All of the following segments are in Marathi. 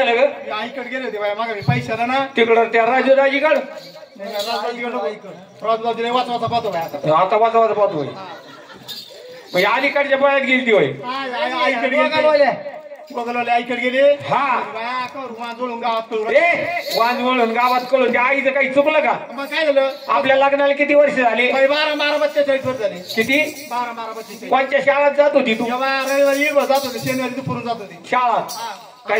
झालं ग? आईकडे गेले होते बाया मागे मी पैशाला ना तिकडं त्या राजूदाजीकडं राजबाजीने वाचवाचा पाहतो बाय आता आता वाचा पाहतोय. मग अलीकडच्या बायात गेली ती होय. आईकडे गेले बघलवाले आईकडे गेले हा जुळून गावात कळून वांज म्हणून गावात कळून त्या आईचं काही चुकलं का? मग काय झालं आपल्या लग्नाला किती वर्ष झाली? 12-42 वर्ष झाले. किती? 12-42. कोणत्या शाळेत जात होती तू? रविवारी जात होते शनिवारी दुपारून जात होती शाळा काय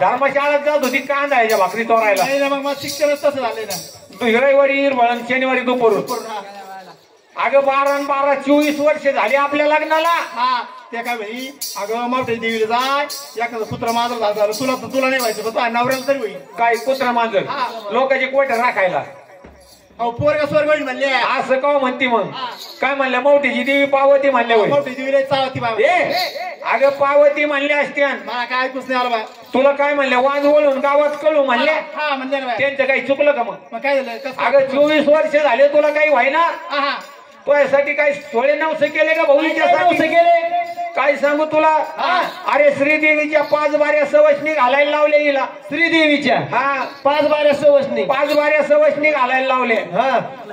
धर्मशाळेत जात होती कांदायच्या भाकरी चोरायला? नाही ना मग माझं शिक्षणच तसं झालंय ना. तू रविवारी वळण शनिवारी दुपारून. अगं 12 24 वर्ष झाली आपल्या लग्नाला. हा ते काय भाई अगं मोठ्या देवीला जाय एखादं कुत्र मांजर झालं तुला नाही व्हायचं पण नवऱ्याला तरी होईल. काय कुत्र मांजर लोकांचे कोठे राखायला? अहो पोरगा स्वर्ग होईल म्हणले. असं का म्हणती मग? काय म्हणल्या मोठीची देवी पावती म्हणल्या होय. मोठी देवीला चावती बाबा. अगं पावती म्हणल्या असत्या. मला काय ऐकूच नाही आलं बा. तुला काय म्हणल्या? वांज वळून गावात कळू म्हणल्या. हा म्हणले ना. त्यांचं काही चुकलं का? मग काय झालं? अगं 24 वर्ष झाले तुला काही व्हायना. तुझ्यासाठी काही सोळे नवसे केले का? भाऊच्यासाठी केले. काय सांगू तुला? अरे श्रीदेवीच्या 5 बाऱ्या सवशनी घालायला लावले हिला. श्रीदेवीच्या 5 बाऱ्या सवशनी घालायला लावले.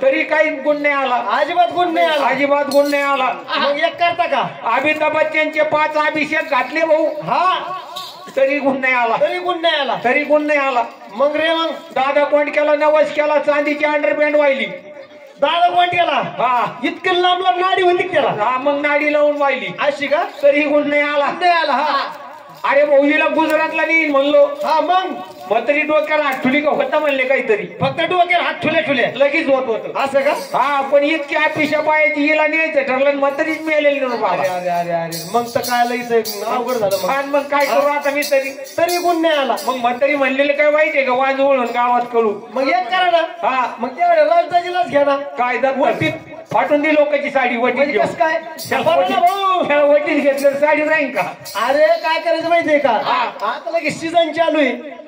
तरी काही गुण नाही आला. अजिबात गुण नाही आला. मग एक करता का? अमिताभ बच्चनचे 5 अभिषेक घातले भाऊ. तरी गुण नाही आला. मग रे मग दादा कोंडक्याला नवस केला, चांदीची अंडरपॅन्ट वाहिली. दादा कोंडक्याला इतकं लांब नाडी होती त्याला. मग नाडी लावून वाहिली अशी का? तरी गुण नाही आला. अरे भाऊजीला गुजरातला नेईन म्हणलो. मग तरी डोक्याला हात ठुली का होता म्हणले काहीतरी. फक्त डोक्याला हात ठुले लगेच होत असं का? पण इतकी अपेक्षा पाहायची हिला न्यायचं ठरलं मग तरीच मिळालेली मग तर काय लईच अवघड झालं. मग काय करू आता मी तरी गुण नाही आला. मग म्हातारी म्हणलेलं काय वाईट आहे का? वाज वळून गावात कळू. मग एक करा ना. मग तेवढ्या लाच घ्या ना. काय वटीत फाटून दी लोकांची साडी. वटीत काय वटीत घेतलं साडी राहील का? अरे काय करायचं माहितीये का? आता लगेच सीझन चालू आहे.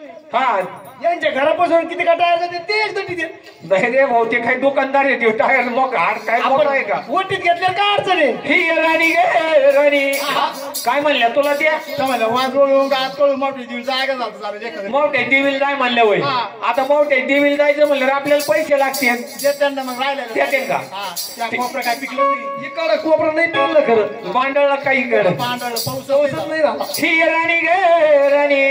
यांच्या घरापासून किती का टायर जाते ते एकदा तिथे नाही रे भाऊ. ते काही दुकानदार येते टायर मग हाड काय आहे का? वटीत घेतल्यावर काय अडचण आहे? ही राणी गे राणी काय म्हणल्या तुला? त्या वाजवळून गात कळून मोठी देवी जायगा झालं. मोठ्या देवीला जाय म्हणल्या होय. आता मोठ्या देवीला जायचं म्हणलं आपल्याला पैसे लागतील. त्यांना मग राहिलं देते का? कोपरं काय पिकलं? इकडं कोपरं नाही पिकलं खरं. पांढरला काही कडं पाऊसच नाही झाला. ही राणी गे राणी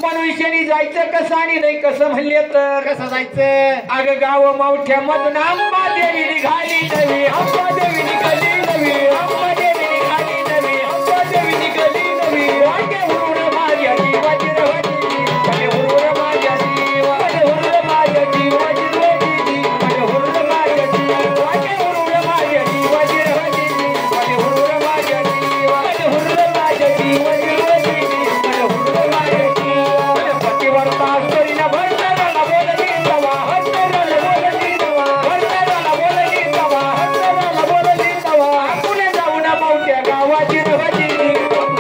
मनुष्यानी जायचं कसं आणि नाही कसं म्हणले तर कसं जायचं? अगं गाव मावठ्या मधून अंबादेवी निघाली नवी. अंबादेवी निघाली नवी. अंबादेवी निघाली नवी. अंबादेवी निघाली नवी. वाटे हुरूर माझ्या जीवाची रवजी. वाटे हुरूर माझ्या जीवा. वाटे हुरूर माझ्या जीवाची रवजी. वाटे हुरूर माझ्या जीवा. वाटे हुरूर माझ्या जीवाची रवजी. वाटे हुरूर माझ्या जीवा. वाटे हुरूर माझ्या जीवाची रवजी. वाटे हुरूर माझ्या जीवा. पतिवर्ता करीना भरताना बोलली तवा. हत्तराला बोलली तवा. हत्तराला बोलली तवा. हत्तराला बोलली तवा. आपण जाऊ ना मावट्या गावाची रवजी.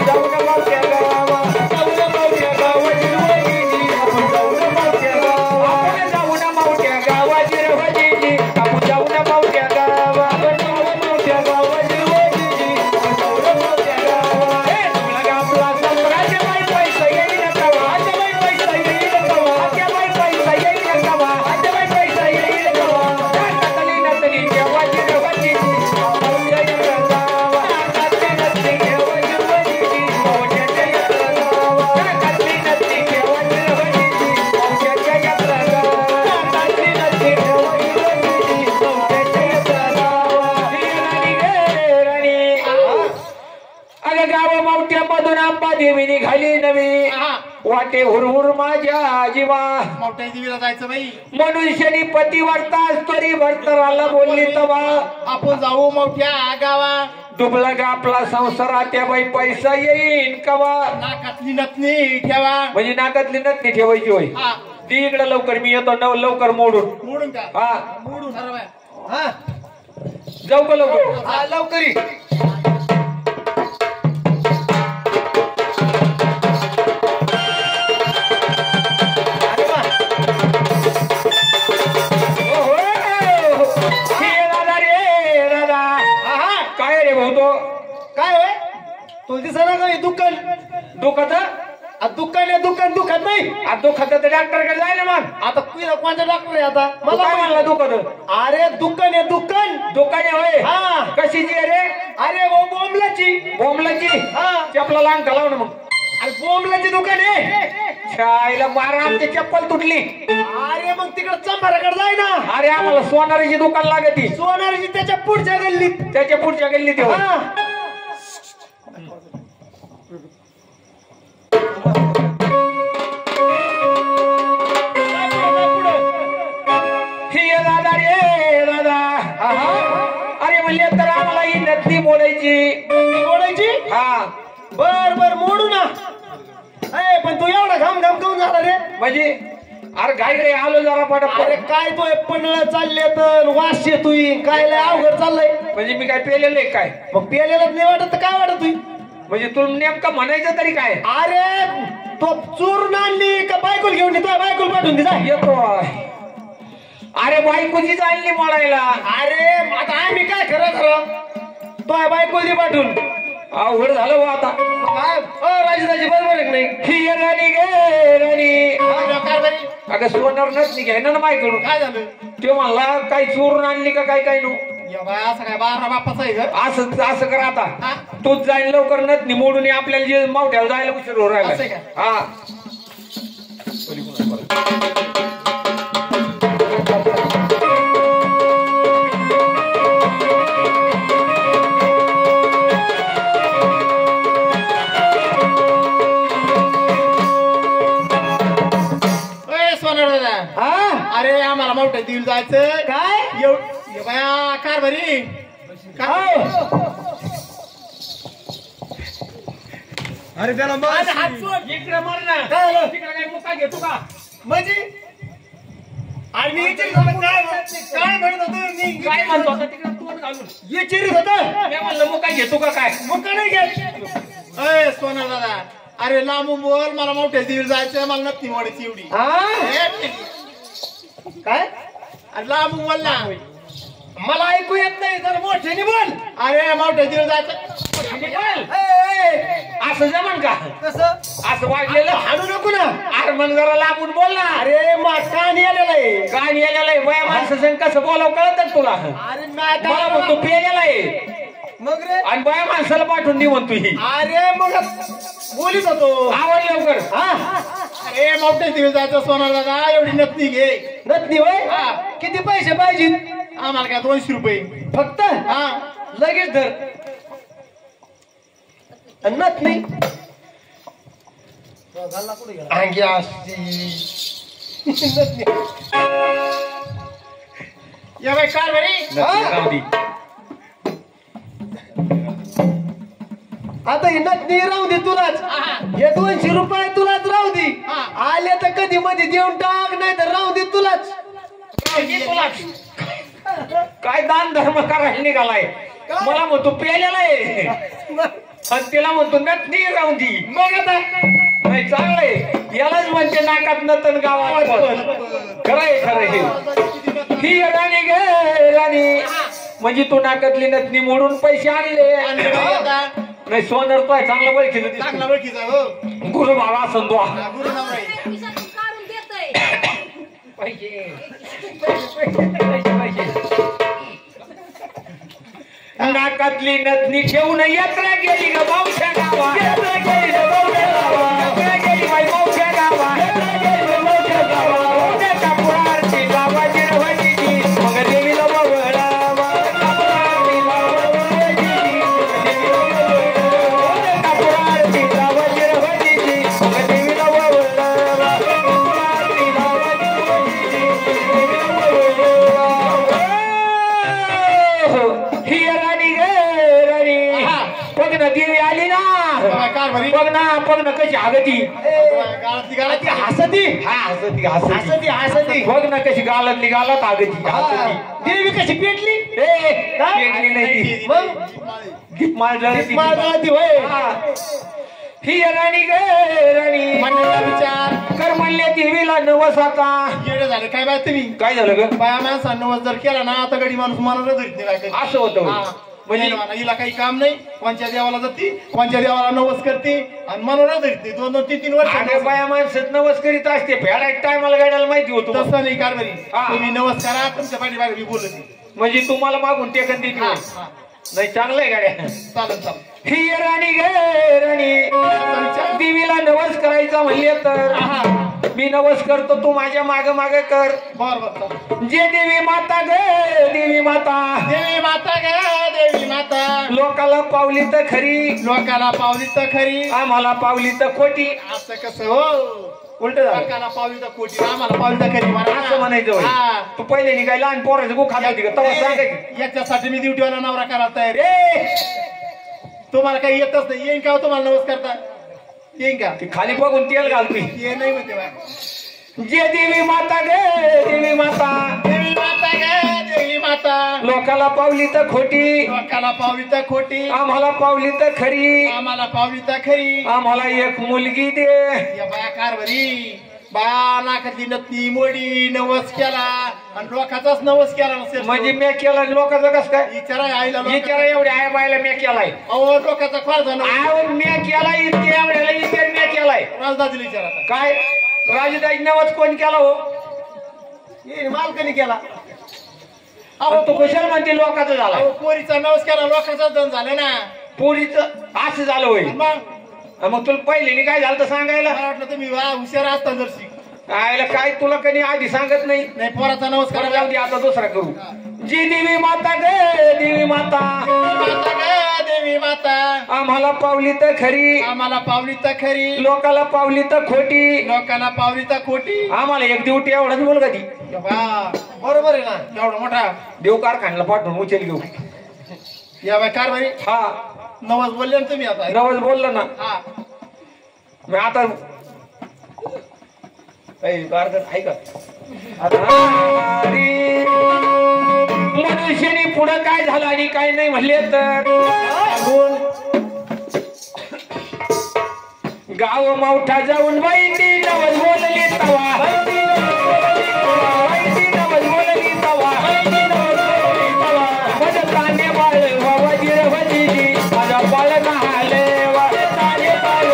जाऊ ना मावट्या गावा. जाऊ ना मावट्या गावाची रवजी. आपण जाऊ ना मावट्या गावा. आपण जाऊ ना मावट्या गावाची रवजी. आपण जाऊ ना मावट्या गावा. आपण जाऊ ना मावट्या गावाची रवजी. आपण जाऊ ना मावट्या गावा. हे तुला गावला संक्रांती बाई पैसा येईल तवा. आज बाई पैसा येईल तवा. आज बाई पैसा येईल तवा. आज बाई पैसा येईल तवा. नतली नतली देवाची रवजी. मावट्या गावा. नतली नतली देवाची रवजी. मावट्या गावा. नतली नतली देवाची रवजी. मावट्या गावा. नतली नतली देवाची रवजी. मावट्या गावा. राणी गे राणी अगं गाव मावट्या मधून अंबादेवी निघाली नवी. वाटे हुरहुर माझ्या जीवा. मोठ्या देवीला जायचं बाई. मनुष्यानी पतिवर्ता तरी भरतराला बोलली तवा. आपण जाऊ मोठ्या गावा. डुबला गा आपला संसारात त्या बाई पैसा येईन कवा. नाकातली नथनी ठेवा. म्हणजे नाकातली नथनी ठेवायची होय. ती इकडं लवकर मी येतो लवकर मोडून का? मोडून जाऊ का लवकर? लवकरी. काय रे भाऊ? तो काय होय? तो दिसना का दुकान? दुखत दुकान आहे दुकान दुखत नाही. दुखत तर डॉक्टरकडे जाय ना मग. आता कोणता डॉक्टर आहे आता मला काय म्हणला दुखत. अरे दुकान आहे दुकान. दुकान आहे होय. हा कशीची रे. अरे बोंबलाची. बोंबलाची. हा चपला लांग लाव ना मग. अरे बोंबलाची दुकान आहे. शाळेला मारा आमची चप्पल तुटली. अरे मग तिकडे चंबाराकडे जाय ना. अरे आम्हाला सोनारीची दुकान लागती. सोनारीची त्याच्या पुढच्या गल्लीत. त्याच्या पुढच्या गल्लीत. दादा रे दादा. अरे म्हणले तर आम्हाला ही नथनी मोडायची. हा बर बर मोडू ना. पण तू एवढा घाम घाम करून झाला रे. म्हणजे अरे घाई रे आलो जरा पटापट. अरे काय तो पन्हाळा चालले तर वास येतोय. काय लय अवघड चाललंय. म्हणजे मी काय पेलेलं आहे काय. मग पेलेलं नाही वाटत तर काय वाटत तुय. म्हणजे तुला नेमकं म्हणायचं तरी काय. अरे तो चोरून आणली का बायकोल घेऊन येतो. बायकोल पाठवून दे जा. येतो. अरे बायकोचीच आणली मोडायला. अरे आता आम्ही काय खरं तो बायकोल दे पाठवून. अवघड झालं बा आता. राजी बरोबर आहे नाही. ही राणी गे राणी. अगं सोनार नसली घ्यायना ना माय करून. काय झालं ते म्हणला काही चोरून आणली का काय नो. असं काय बारा बापाचं आहे घर. असं कर आता. तूच जाईल लवकर नथनी मोडून आपल्याला जे मावठ्याला जायला उशीर हो राहिला. हा अरे आम्हाला मोठ्या दिल जायचं. काय बाया कार भरी काय. अरे त्याला इकडे मर ना. तिकडे काही मुका घेतो का म्हणजे. आणि काय म्हणत होतो मी. काय म्हणतो आता तिकडे तोंड घालून ये चिरीत होत. मी म्हणलं मुका घेतो का काय. मुका नाही घेत. अय सोना दादा. अरे लांबून बोल. मला मोठ्या दिल जायचं. मला नक्की मोडायची एवढी. काय अरे लांबून बोल ना. मला ऐकू येत नाही. जर मोठ्याने बोल. अरे मोठ्या दिल जायचं. असं जमन का. कसं असं वाढलेलं हाडू नको ना. अरे मग जरा लांबून बोल ना. अरे कान आलेला आहे. काय आलेलं आहे. वया माणसं कसं बोलावं कळत तुला. अरे मला म्हणतो पेलेला आहे. मग रे आणि बाया माणसाला पाठवून दे म्हणतो ही. अरे मग बोलीत होतो. आवड लवकर. अरे मोठ्या दिवस जायचं सोना दादा. एवढी नथनी घे. नथनी होय. किती पैसे पाहिजे. आम्हाला काय 200 रुपये फक्त. लगेच धर. नथनी अंगी असती. या बाई कार बरी. आता ही नथनी राहू दे तुलाच. हे 200 रुपये तुलाच राहू दे. आले तर कधी मध्ये देऊन टाक. नाही तर राहू दे तुलाच. काय दान धर्म करायला निघालाय. मला म्हणतो पेलेला आहे. आणि तिला म्हणतो नथनी राहू दे. मग आता नाही चांगलंय. यालाच म्हणते नाकात नतन गावात. खरंय खरंय. ही राणी गे राणी. म्हणजे तू नाकातली नथनी मोडून पैसे आणले. नाही सोनर तो आहे चांगला ओळखीचा. गुरु बाबा असं तो. नाकातली नथनी ठेवून यात्रा गेली ग मावश्या गावा. यात्रा गेली बाई मावश्या गावा. पुरारची गावाची रवाची मग देवीला बवळावा. पुरारची गावाची रवाची मग देवीला बवळावा. ही राणी गे राणी. बघ ना देवी आली ना. बघ ना कशी आगती. हसती. हसती. बघ ना कशी गालातली गालात आगती. देवी कशी पेटली. पेटली नाही ती. मग दीपमाळ जळती. होय. ही राणी गे राणी. विचार कर म्हणले देवीला नवस. आता येडे झाले काय बाय तुम्ही. काय झालं ग. बाया माणसानं नवस जर केला ना आता गडी माणूस मला धरीत नाही. असं होतं. म्हणजे हिला काही काम नाही, कोणत्या देवाला जाते, कोणत्या देवाला नवस करते आणि मनोरा धरते 2-2-3-3 वर्ष. बाया माणसात नवस करीत असते, फेडायच्या टायमाला गाड्याला माहिती होतो. तसं नाही कारभारी, तुम्ही नवस करा, तुमच्या पाठीमागे मी बोलत. म्हणजे तुम्हाला मागून टेकन देते नाही. चांगलं आहे गाड्या. चालेल चालेल. ही राणी गे राणी, देवीला नवस करायचा म्हणले तर मी नवस करतो, तू माझ्या माग माग कर. बर. जे देवी माता ग देवी माता, देवी माता ग देवी माता, लोकाला पावली तर खरी, लोकाला पावली तर खरी, आम्हाला पावली तर खोटी. असं कसं हो, उलट झालं. लोकाला पावली तर खोटी, आम्हाला पावली तर खरी असं म्हणायचं. तू पहिले निघायला आणि पोराचं गो खात होती का तेव्हा सांगायची. याच्यासाठी मी ड्युटीवाला नवरा करायला तयार. रे तुम्हाला काही येतच नाही, येईन का तुम्हाला नवस करता? येईन का? ती खाली बघून तेल घालती. ये नाही म्हणते बा. जे देवी माता ग देवी माता, देवी माता ग देवी माता, लोकाला पावली तर खोटी, लोकाला पावली तर खोटी, आम्हाला पावली तर खरी, आम्हाला पावली तर खरी, आम्हाला एक मुलगी दे. या बाया कारभारी, बाया नाकातली नथनी मोडी नवस केला आणि लोकाचाच नवस केला नसेल. म्हणजे मी केला लोकांचं कसं काय विचारा आईला, विचारा. एवढ्या आया बायला मी केलाय. अहो लोकाचा फार झाला. मी केलाय इतके एवढ्याला इतके मी केलाय. राजदाजीला विचारा काय राजदाजी नवस कोण केला हो? मालकाने केला. अहो तू कुशल म्हणते लोकांचं झाला. पोरीचा नवस केला, लोकांचा दन झालं ना. पोरीचं असं झालं होईल. मग तुला पहिले काय झालं तर सांगायला मला वाटलं तुम्ही वा हुशार असता जरशी. आयला काय तुला कधी आधी सांगत नाही. नाही पोराचा नवस करा. जाऊ दे आता दुसरा करू. जी देवी माता ग देवी माता, माता ग देवी माता, आम्हाला पावली तर खरी, आम्हाला पावली तर खरी, लोकाला पावली तर खोटी, लोकांना पावली तर खोटी, आम्हाला एक ड्युटी एवढाच मुलगा ती. बरोबर आहे ना. एवढा मोठा देव कारखान्याला पाठवून उचल घेऊ. या बाय कारभारी, हा नवस बोलले ना तुम्ही आता. नवस बोलला ना. हा मी आता ऐका मनुष्याने पुढं काय झालं आणि काय नाही म्हणले तर गाव मोठा जाऊन बाईंनी नवस बोलली तवा, बाईंनी नवस बोलली तवा, माझं ताने बाळ वजीर वजीरी, माझा बाळ नहाले ताने बाळ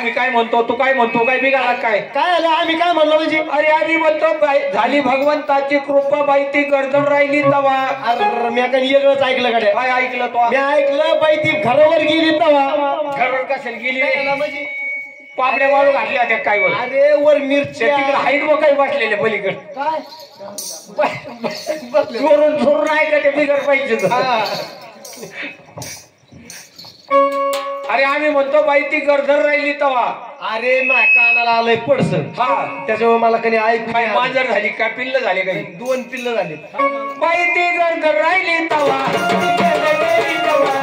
मी काय म्हणतो तू काय म्हणतो काय बिघाडा काय काय आलं? आम्ही काय म्हणलो म्हणजे? अरे आम्ही म्हणतो झाली भगवंताची कृपा बाई ती गर्दन राहिली तवा. अरे मी काही वेगळंच ऐकलं गाड्या. काय ऐकलं तो? मी ऐकलं बाई ती घरावर गेली तवा. घरावर कशाला गेली रे? पापड्या वाळू घातल्या त्या काय वर? अरे वर मिरच्या तिकडे हाईट व काही बसलेले पलीकडे काय चोरून चोरून आहे का ते बिगर पाहिजे. अरे आम्ही म्हणतो बाई ती गर्दन राहिली तवा. अरे मा कानाला आलंय पडस. हा त्याच्यामुळे मला कधी ऐकू काय मांजर झाली काय पिल्ल झाले काही? 2 पिल्ल झाले. बाई ती गर्दन राहिली तवा,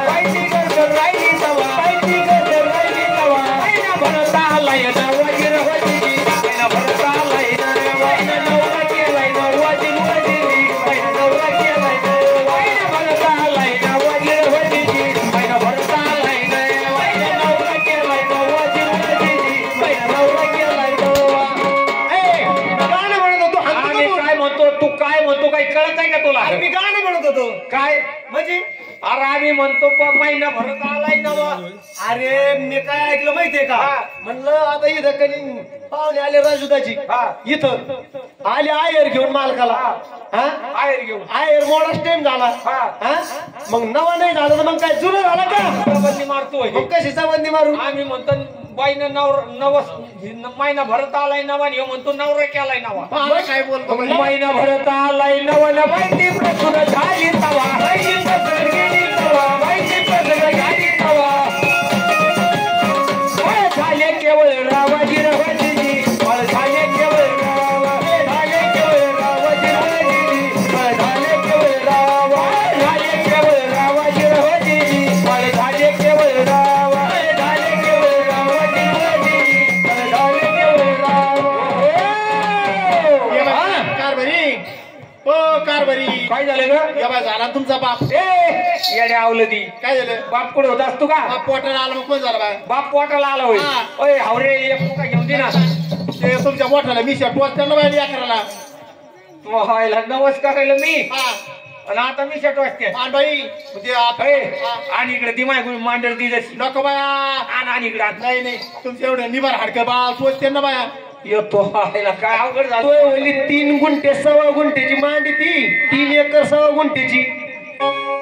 बाई ती गर्दन राहिली तवा, बाई ती गर्दन राहिली तवा, महिना भरता आलाय ना वजीर वजीरी, महिना भरता आलाय ना महिना नवरा केलाय ना वजीर वजीरी, महिना नवरा केलाय ना महिना भरता आलाय ना वजीर वजीरी, महिना भरता आलाय ना महिना नवरा केलाय ना वजीर वजीरी, महिना नवरा केलाय ना. गाणं म्हणत होतो. आम्ही काय म्हणतो तू काय म्हणतो काही कळत आहे का तुला? मी गाणं म्हणत होतो. काय म्हणजे अरे आम्ही म्हणतो महिना भरत आलाय ना. अरे मी काय ऐकलं माहितीये का? म्हणलं आता इथं कधी पाहुणे आले राजुदाची, इथं आले आयर घेऊन मालकाला. आयर घेऊन आयर मोडाच टाइम झाला. मग नवा नाही झाला तर मग काय जुनं झाला का? बंदी मारतोय. मग कशी संबंधी मारू? आम्ही म्हणतो बाईनं नवस महिना भरत आलाय नवा, हे म्हणतो नवरा केलाय नवा. काय बोलतो? महिना भरत आलाय नवा न बाई प्रसून झाली तवा, बाई प्रसून गेली तवा, बाई प्रसून झाली तवा. झाले केवळ रावाजी रवाजी, झाले केवळ रावा, झाले केवळ रावाजी रवाजी, झाले केवळ रावा, झाले केवळ रावाजी रवाजी, झाले केवळ रावा, झाले केवळ रावाजी रवाजी, झाले केवळ रावा. काय झालं ग? या बाय झाला तुमचा बाप. ए येडे आवलं ती. काय झालं? बाप कुठे होता तू का? बाप पोटाला आला मग कोण झाला बाय? बाप पोटाला आला होय. हा. ओय हावरे एक मुका घेऊन दे ना. ते तुमच्या मोठ्याला मी शर्ट वाच करणं बाय करायला. व्हायला नमस्कारायला मी हा आणि आता मी शर्ट वाजते बाई म्हणजे आणि इकडे दिमाग मांडर दी जशी नको बाया. आणि इकडे आत. नाही नाही तुमचं एवढं निभार हाडकं बा तोच त्यांना बाया. येतो व्हायला काय अवघड झालं. 3 गुंठे 1.25 गुंठेची मांडी ती 3 एकर 1.25 गुंठेची.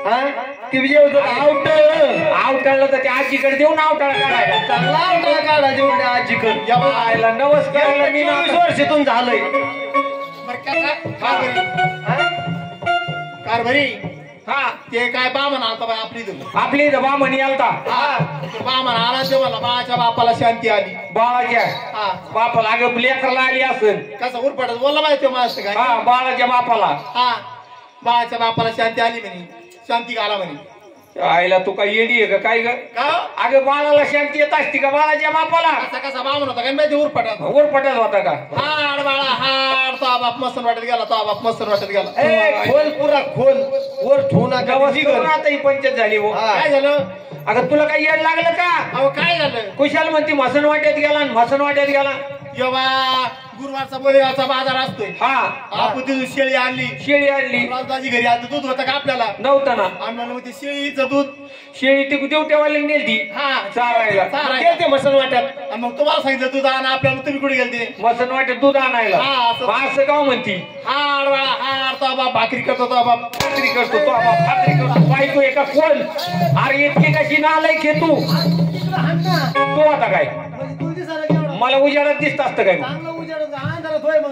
हा ती आवटाळलं तर त्या आजीकडे देऊन आवटाळा काढायला. चांगला आवटाळा काढा जेवढे आजीकडे. या बाया. व्हायला नमस्कारायला मी 24 वर्षातून झालंय. कार भरी हा ते काय बामण आलता बाय आपली इथून. आपली इथं बामणी आलता. बामण आला ते मला बाळाच्या बापाला शांती आली. बाळाच्या हा बापाला अगं लेकरला आली असेल. कसं उरपडत बोलला बाय तो माणसं काय. हा बाळाच्या बापाला. हा बाळाच्या बापाला शांती आली म्हणे. शांती घाला म्हणे. आईला तू काय येडी आहे का काय ग? का अगं बाळाला शांती येत असती का बाळाच्या बापाला? कसा कसा बामण होता काय माहिती उरपटात. उरपटत होता का? हाड बाळा हाड तो बाप मस्त वाटत गेला. तो बाप मस्त वाटत गेला. ए, खोल पुरा खोल वर ठेवू नका. आता ही पंचायत झाली हो. हा. काय झालं? अगं तुला काही येड लागलं का? अहो काय झालं? कुशाल म्हणती मसन वाट्यात गेला आणि मसन वाट्यात गेला. जेव्हा गुरुवारचा बळीवारचा बाजार असतोय. हा आपण तिथून शेळी आणली. शेळी आणली राजदाजी घरी आता दूध होतं का आपल्याला? नव्हतं ना. आणि म्हणलं मग ते शेळीचं दूध शेळी ती देवट्यावाली नेलती हा चारायला. चारायला. ते मसन वाट्यात. आणि मग तुम्हाला सांगितलं दूध आणा आपल्याला. तुम्ही कुठे गेलते? मसन वाट्यात दूध आणायला. हा, असं. मग असं का म्हणती? हाड बाळा हाड तो बाप भाकरी करतो. तो बाप भाकरी करतो तो बाप भाकरी करतो. बायको एका कोण? अरे इतकी कशी नालायक आहे तू? तू आता काय मला उजाडात दिसत असतं काय?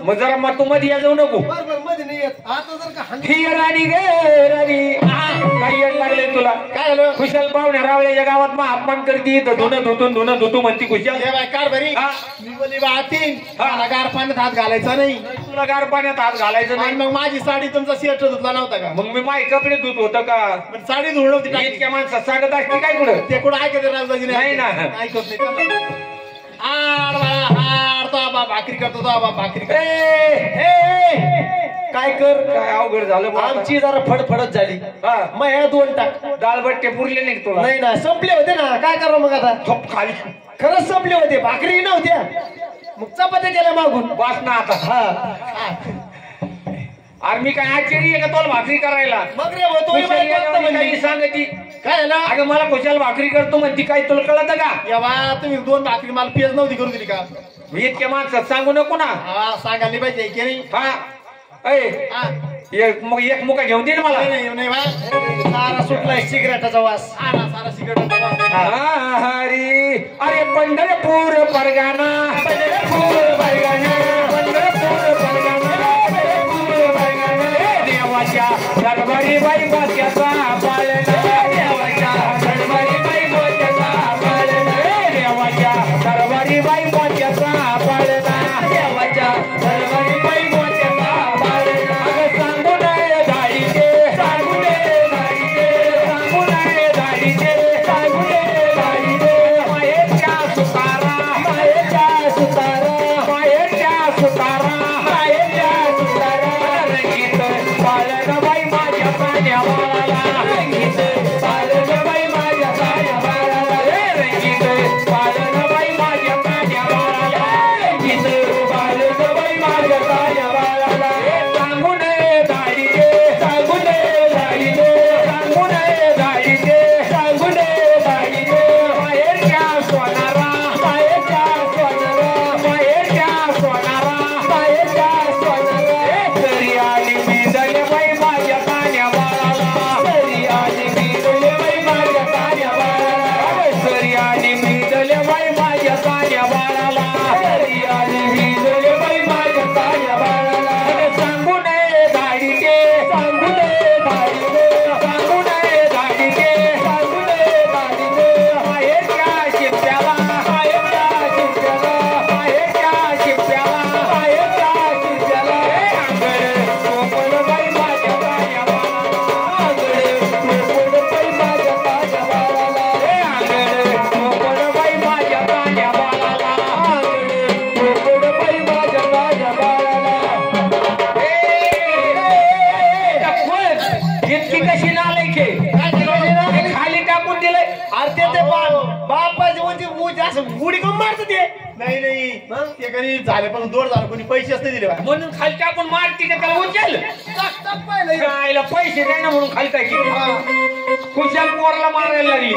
मग जरा मग तू मध्ये या जाऊ नको. ही राणी गे राणी. काही येड लागले तुला? काय झालं? खुशाल पाहुण्या रावळ्याच्या गावात मग अपमान करती. धुणं धुतू म्हणती खुशाल. हे बाय कार भरी. हा. मी बोली बा तीन मला गार पाण्यात हात घालायचा नाही. तुला गार पाण्यात हात घालायचं आणि नाही. मग माझी साडी तुमचा शर्ट धुतला नव्हता का? मग मी माय कपडे धुत होतं का? पण साडी धुवून होती टाकी. इतक्या माणसात सांगत असते काय कुठं? ते कुठं ऐकत राजदाजी नाही ना. ऐकत नाही. हाड बाळा हाड तो बाप भाकरी करतो. तो बाप भाकरी करतो. काय कर. काय अवघड झालं बुवा आता. आमची जरा फडफडत झाली. हा मग ह्या 2 टाक. दालबट्टे पुरले नाही का तुला? नाही ना संपले होते ना. काय करावं मग आता? झोप खाली खरंच संपले होते. भाकरी नव्हत्या. मग चपात्या केल्या मागून. वास ना आता. हा अरे मी काय आश्चर्य आहे का तुला भाकरी करायला? मग रे भाऊ, तो खुशाल बाई येणं कोणता काही म्हणली? सांगती. काय झालं? अगं मला खुशाल भाकरी करतो म्हणती. काय तुला कळत का? या बा तुम्ही 2 भाकरी मला पेज नव्हती करू दिली का? मी इतक्या माणसात सांगू नको ना. हा सांगायला पाहिजे की नाही? हा अय हा एक मुका घेऊन दे ना मला. नाही नाही बा. सारा सुटलाय सिगरेटाचा वास. हा ना सारा सिगरेट. हरी अरे पंढरपूर परगाना पंढरपूर परगाना पंढरपूर परगाना पंढरपूर परगाना. देवाच्या दरबारी बाई मोत्याचा पाळणा. देवाच्या दरबारी बाई मोत्याचा पाळणा. देवाच्या दरबारी बाई मोत्याचा पाळणा. देवाच्या दरबारी बाई मोत्याचा पाळणा. अगं सांगू नये धाडीचे सांगू नये धाडीचे सांगू नये धाडीचे सांगू नये धाडीचे. मायेच्या सुतारा मायेच्या सुतारा मायेच्या सुतारा मायेच्या सुतारा. रंगीत पाळण बाई माझ्या पाण्या बाळाला. रंगीत पाळण बाई माझ्या पाण्या बाळाला. रंगीत पाळण बाई माझ्या पाण्या बाळाला. नाही नाही ते कधी झाले पण दोड झालं कोणी पैसेच नाही दिले बाहेर. म्हणून खाली टाकून मारती का त्याला उचल गायला पैसे द्याय ना म्हणून खाली टाकी खुशाल पोरला मारायला लागली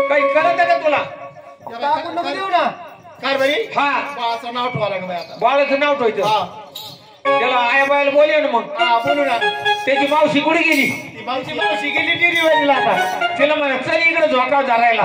काही कळत का तुला टाकून नको देऊ ना काय बरी हा बाळाचं नाव ठेवा लागलं आता. बाळाचं नाव ठेवायचं त्याला आया बायाला बोलले ना मग बोलू ना त्याची मावशी कुठे गेली ती मावशी गेली डिलिव्हरीला आता. तिला म्हणा चल इकडे झोका धरायला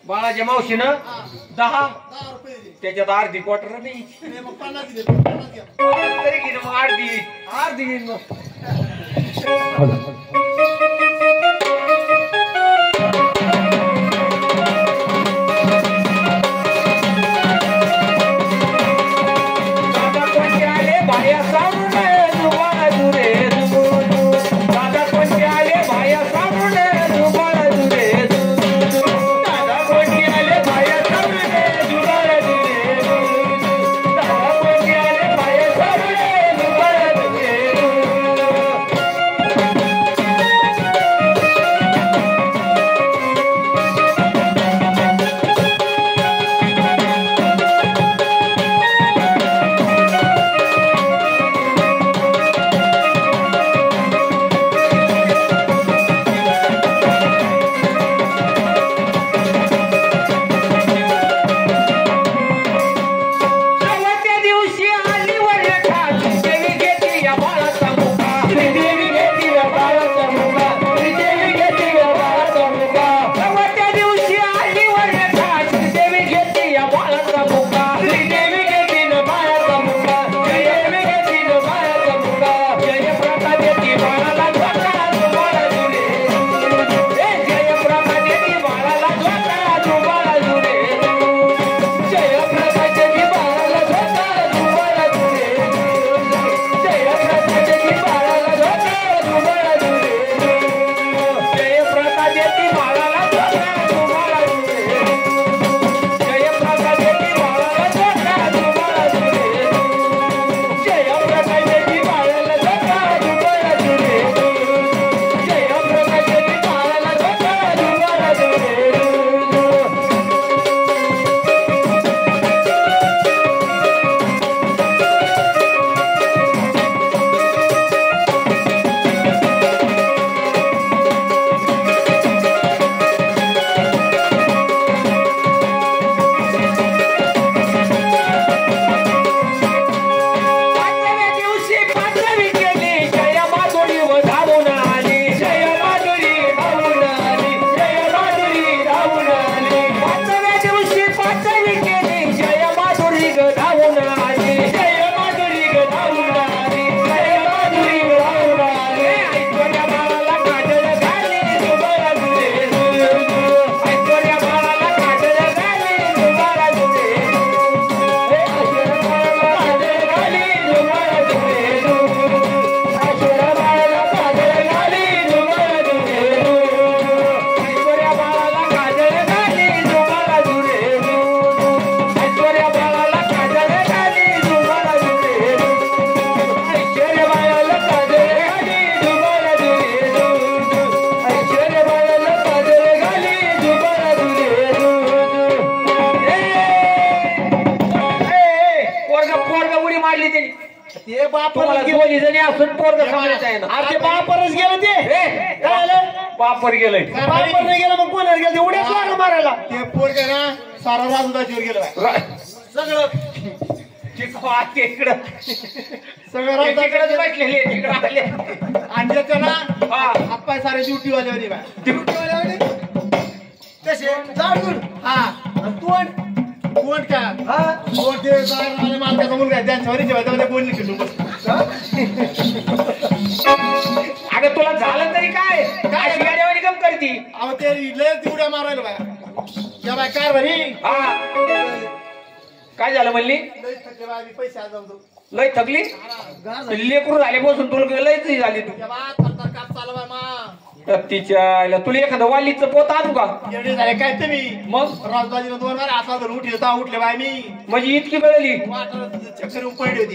बाळाच्या मावशीनं 10 त्याच्यात अर्धी क्वार्टर नाही मग 50 दिले 50 घ्या. तरी घेणं मग अर्धी घेईन मग बाप तुम्हाला दोन्ही जणी असून पोरग सांभाळायचं आहे ना. अरे ते बापरच गेलं ते काय झालं बापर गेलंय. बापर नाही गेलं मग कोणाला गेलं एवढ्याच लागलं मारायला ते पोरग ना सारा राजूदाजीवर गेलं बाय. सगळं इकडं सगळं तिकडे बसलेले तिकडे आले. आणि त्याचं ना हातपाय सारे ड्युटीवाल्यावर बाय. कसे जाडून हा तोंड कोण का हा कोण ते जाणाऱ्या मालकाचा मुलगा आहे त्यांच्यावर जेव्हा बोलली खेळून बस. अगं तुला झालं तरी काय काय गाड्यावर कम करती. अहो ते लयच उड्या मारायला बाय. या बाय कार भरी हा काय झालं म्हणली. लय थकले बाय मी पैसे आज जाऊ. लय थकली लेकरू झाले बसून तुला लयच झाली तू. या बा थरथर काप चालू बाय मा. तिच्या तुला एखादं वालीचं पोत आणू का. एवढे झाले काय तुम्ही मग राजबाजीला 2 बार आता जर उठले बाय मी म्हणजे इतकी वेळली वाटत चक्कर येऊन पडली होती.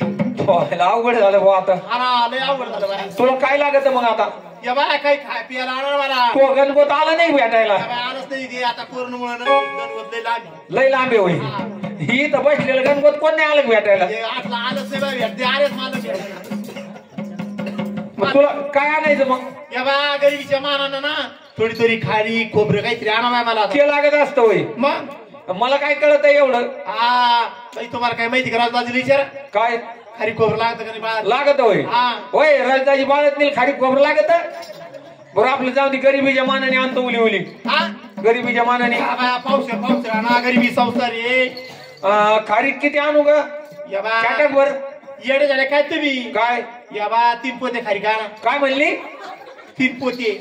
अवघड झालं भाऊ आता. हा लय अवघड झालं बाय. तुला काय लागत मग आता. या बाय काही खाय पियाला आणणार मला. तो गणगोत आला नाही भेटायला. या बाय आलंच नाही ते आता कोरोनामुळे गणवत लय लांब. लय लांबे होई ही तर बसलेलं गणगोत कोण नाही आलं भेटायला. ते आतला आलंच नाही बाय भेट. ते आलेच मला भेट. मग तुला काय आणायचं मग. या बा गरिबीच्या मानानं ना थोडी थोडी खारी खोबरं काहीतरी आणा बाय मला. ते लागत असतं होय. मग मला काय कळत एवढं. हा बाई तुम्हाला काय माहिती का राजबाजीला विचार. काय खारी खोबरं लागतं का नाही बा. लागत होय. हा होय राजदाजी बाळत नाही खारी खोबरं लागत. बरं आपलं जाऊ दे गरिबीच्या मानाने आणतो उली उली. हा गरिबीच्या मानाने पावसाळा आणा गरिबी संसार आहे. खारी किती आणू ग. या बा चाटकभर येडे झाले काय तुम्ही. काय या बा 3 पोते खारी का आणा. काय म्हणली. 3 पोते.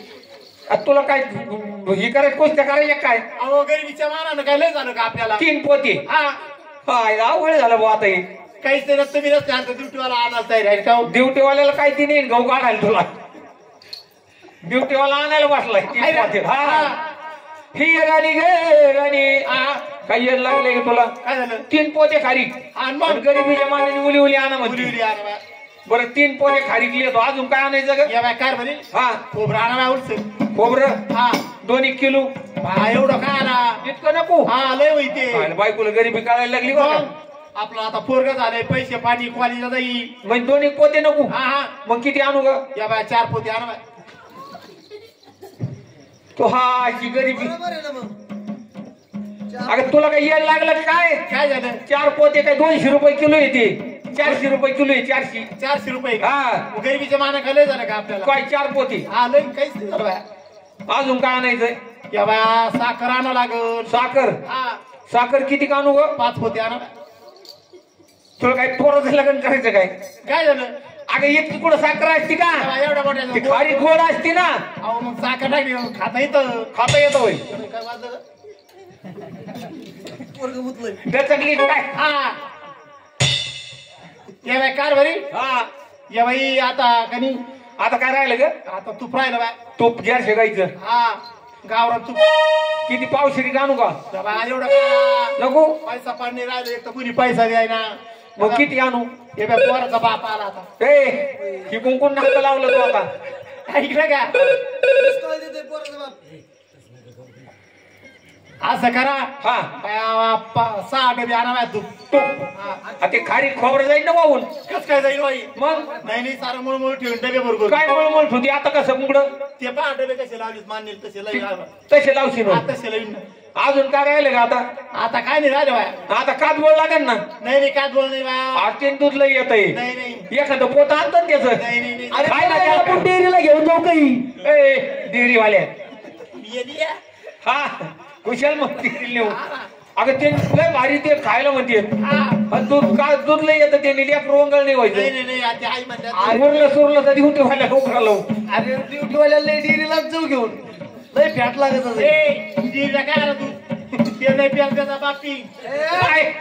आता तुला काय हे करायचं कोणत्या करायच्या काय. अहो गरिबीच्या मानानं काय लय झालं का आपल्याला. 3 पोते. हा हाय अवघड झालं भाऊ आता हे. काहीच नाही तुम्ही रस्ते आणता ड्युटीवाला आणायला तयार आहे का. ड्युटीवाल्याला काय ती नाही गहू काढायला तुला. ड्युटीवाला आणायला बसलाय 3 पोते. हा ही गाणी गे गाणी काही येड लागले तुला. काय झालं. 3 पोते खारी आण मग. गरिबीच्या मानाने उली उली आणा म्हणते. उली आणा बाय. बरं 3 पोते खारी येतो अजून काय आणायचं ग. या बाय कार भरी हा खोबरं आणा बाय उलसं. खोबरं हा 2 किलो. बा एवढं काय आणा. इतकं नको. हा लय होईते. बायकोला गरिबी काढायला लागली बघा. आपलं आता पोरग झालंय पैसे पाणी कॉलेजला जाईल. म्हणजे 2 पोते नको. हा हा मग किती आणू ग. या बाय 4 पोते आणा बाय. तो हा ही गरिबी. बरोबर आहे ना मग अगं तुला काय यायला लागलं काय. काय झालं. 4 पोते काय 200 रुपये किलो येते. 400 रुपये किलो आहे. 400. 400 रुपये का. हा गरिबीच्या माना काय लय झालं का आपल्याला. काय 4 पोते. हा लय काहीच नाही झालं बाय. अजून काय आणायचंय. या बाय साखर आणा लागल. साखर. हा साखर किती का आणू ग. 5 पोते आणा बाय. तुला काय पोराचं लग्न करायचं काय. काय झालं. अगं इतकी कुठं साखर असती का. या बाय, एवढ्या ती मोठ्या खारी गोड असती ना. अहो मग साखर टाकली खाता येतं. खाता येतं होय. काय वाजलं. पोरग मुतलंय त्याच्यातली काय. हा या बाय कार भरी. हा या बाई आता कनी आता काय राहिलं ग. आता तूप राहिलं बाय. तूप गॅस शेगायचं. हा गावरान तूप. किती पावशेरी आणू का. या बाय एवढं का. नको. पैसा पाणी राहिलं एक तर कुणी पैसा द्यायना. मग किती आणू. हे बाय पोराचा बाप आला आता. ए ही कुंकून नाक लावलं तू आता. ऐकलं का. पिस्तॉल देतोय पोराचा बाप असं करा. हा 6 डबे आणा बाय तूप. तूप. ते खारी खोबरं जाईल ना वाहून. कस काय जाईल बाई. मग नाही सारं मुळमुळ ठेवून डबे बरोबर. काय मळमळ होती आता कसं मुगडं. ते 5 डबे कसे लावलीत मान्य तसे लई तसे लावशील. तसे लावून. अजून काय राहिलं का आता. आता काय नाही राहिलं बाय. आता कातबोळ लागेल ना. नाही काय बोल नाही बाय. आजचे दूध लई येत आहे. नाही नाही एखादं पोत आणतात त्याच. नाही अरे काय ना आपण आपण डेअरीला घेऊन जाऊ काही ए डेअरीवाल्या. येली आहे. हा कुशल मग डेअरी नेऊ. अगं ते लय भारी ते खायला म्हणते. हा. दूध का दूध लय येतं ते निल्या रोंगळ नाही व्हायचं. नाही आता आई म्हणतात. उरलं सुरलं तर देऊन ठेवायला डोकरा लावू. अरे ड्युटीवाल्याला डेअरीलाच जाऊ घेऊन लय फॅट लागत असेल. ए दिला काय आला तू. ते नाही प्याल त्याचा बापी. काय